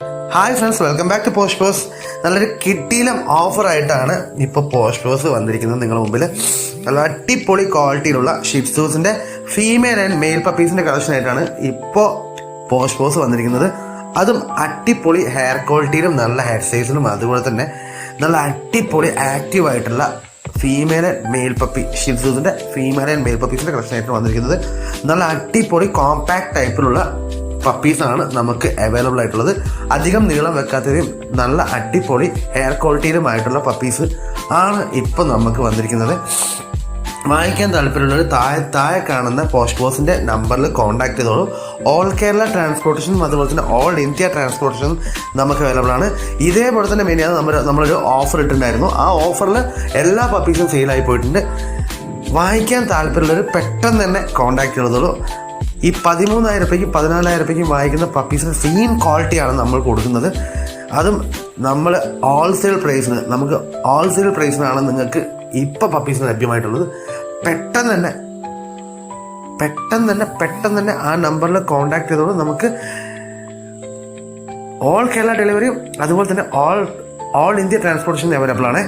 Hi friends, welcome back to posh purse. നല്ലൊരു കിട്ടിയിലും ഓഫറായിട്ടാണ് ഇപ്പോൾ പോഷ് പേഴ്സ് വന്നിരിക്കുന്നത് നിങ്ങളുടെ മുമ്പിൽ. നല്ല അടിപൊളി ക്വാളിറ്റിയിലുള്ള ഷിപ്സൂസിൻ്റെ ഫീമെയിൽ ആൻഡ് മെയിൽ പപ്പീസിൻ്റെ കളക്ഷനായിട്ടാണ് ഇപ്പോൾ പോഷ് പേഴ്സ് വന്നിരിക്കുന്നത്. അതും അടിപൊളി ഹെയർ ക്വാളിറ്റിയിലും നല്ല ഹെയർ സൈസിലും അതുപോലെ തന്നെ നല്ല അടിപൊളി ആക്റ്റീവായിട്ടുള്ള ഫീമെയിൽ ആൻഡ് മെയിൽ പപ്പി ഷിപ്സൂസിൻ്റെ ഫീമെയിൽ ആൻഡ് മെയിൽ പപ്പീസിൻ്റെ കളക്ഷനായിട്ടാണ് വന്നിരിക്കുന്നത്. നല്ല അടിപൊളി കോമ്പാക്ട് ടൈപ്പിലുള്ള പപ്പീസാണ് നമുക്ക് അവൈലബിൾ ആയിട്ടുള്ളത്. അധികം നീളം വെക്കാത്തതും നല്ല അടിപൊളി ഹെയർ ക്വാളിറ്റിയിലുമായിട്ടുള്ള പപ്പീസ് ആണ് ഇപ്പോൾ നമുക്ക് വന്നിരിക്കുന്നത്. വാങ്ങിക്കാൻ താല്പര്യമുള്ളവർ താഴെ കാണുന്ന പോസ്റ്റ് ബോക്സിൻ്റെ നമ്പറിൽ കോൺടാക്ട് ചെയ്തോളൂ. ഓൾ കേരള ട്രാൻസ്പോർട്ടേഷനും അതുപോലെ തന്നെ ഓൾ ഇന്ത്യ ട്രാൻസ്പോർട്ടേഷനും നമുക്ക് അവൈലബിൾ ആണ്. ഇതേപോലെ തന്നെ മെയിനാണ് നമ്മളൊരു ഓഫർ ഇട്ടിട്ടുണ്ടായിരുന്നു. ആ ഓഫറിൽ എല്ലാ പപ്പീസും സെയിലായി പോയിട്ടുണ്ട്. വാങ്ങിക്കാൻ താല്പര്യമുള്ളവർ പെട്ടെന്ന് തന്നെ കോൺടാക്ട് ചെയ്തോളൂ. ഈ 13,000 രൂപയ്ക്കും 14,000 രൂപയ്ക്കും വാങ്ങിക്കുന്ന പപ്പീസിന് സെയിം ക്വാളിറ്റിയാണ് നമ്മൾ കൊടുക്കുന്നത്. അതും നമ്മൾ ഹോൾസെയിൽ പ്രൈസിനാണ് നിങ്ങൾക്ക് ഇപ്പോൾ പപ്പീസിന് ലഭ്യമായിട്ടുള്ളത്. പെട്ടെന്ന് തന്നെ ആ നമ്പറിൽ കോൺടാക്ട് ചെയ്തോളൂ. നമുക്ക് ഓൾ കേരള ഡെലിവറിയും അതുപോലെ തന്നെ ഓൾ ഇന്ത്യ ട്രാൻസ്പോർട്ടേഷൻ അവൈലബിൾ ആണ്.